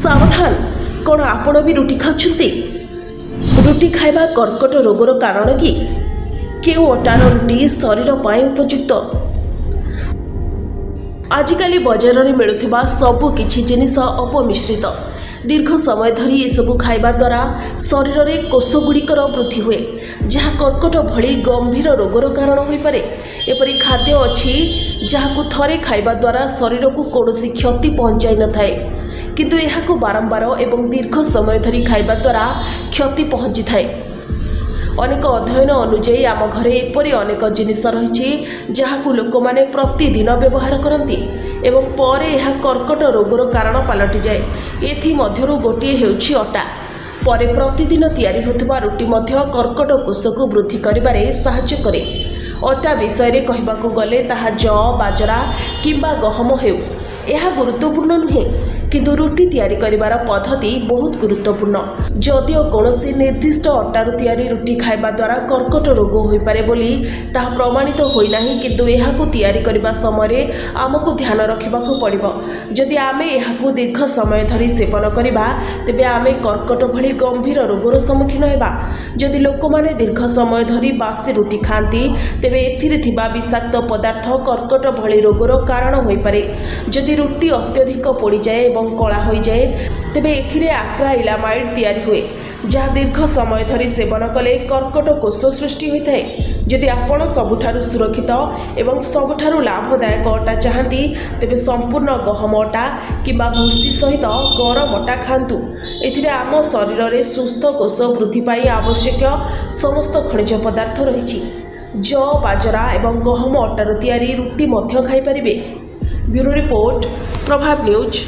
सावधान कौन आपण भी रुटी खाउछंती रुटी खाइबा कर्कट रोगर कारण कि केउ अटार रुटी शरीर पाई उपयुक्त। आजिकाली बजार में मिलुथिबा सबु किछि जिनिस अपमिश्रित दीर्घ समय धरी एसबू खाइबा द्वारा शरीर में कोषगुड़िकर वृद्धि हुए जहाँ कर्कट भली गंभीर रोगर कारण हो पारे। एपरी खाद्य अच्छी जहाँ थरे खाइबा द्वारा शरीर को कौनसी क्षति पहुँचाई न थाए किंतु यहाकू बारंबार एवं दीर्घ समय धरी खाइबा द्वारा क्षति पहुँची थाए। अनेक अध्ययन अनुଯାयी आम घरे एपरी अनेक जिनिस रही जहाँ लोक मैंने प्रतिदिन व्यवहार करती एवं पर यह कर्कट रोगर कारण पलटि जाए। एथि मध्यरु गोटे हेउछि अटा। पर प्रतिदिन तैयारी होतबा रुटी मध्य कर्कट कोष को वृद्धि करिबारे सहाय्य करे। अटा विषय रे कहिबाकू गले ताहा जौ बाजरा किंबा गहम हेउ यह गुरुत्वपूर्ण नुहे किंतु रुटी तैयारी करिबार पद्धति बहुत गुरुत्वपूर्ण। जदिओ कौनसी निर्दिष्ट अटारु तैयारी रुटी खाइबा द्वारा कर्कट रोग होई पारे बोली ताहा प्रमाणित होई नाही किंतु एहाकू तैयारी करिबा समय आमको ध्यान रखिबाकू पड़िबो। जदि आमे एहाकू दीर्घ समय धरी सेवन करिबा तेबे आमे कर्कट भली गंभीर रोगर सम्मुखीन हेबा। जदि लोक माने दीर्घ समय धरी बासी रुटी खांती तेबे एथिरे थिबा विषाक्त पदार्थ कर्कट भली रोगर कारण होई पारे। जदि रुटी अत्यधिक पोड़ी जाए कला हो जाए तेबे एथिरे आक्राइलामाइड तैयारी हुए जहाँ दीर्घ समय धरी सेवन कले कर्कट कोष सृष्टि होता है। जदि आपण सबुठारु सुरक्षित एवं सबुठारु लाभदायक अटा चाहती तेबे संपूर्ण गहम अटा किंबा भूसी सहित गरम अटा खांतु। एथिरे आम शरीर में सुस्थ कोष वृद्धि पाई आवश्यक समस्त खनिज पदार्थ रही। जौ बाजरा एवं गहम अटार तैयारी रुटी मध्य खाई पारिबे। ब्यूरो रिपोर्ट प्रभाव न्यूज।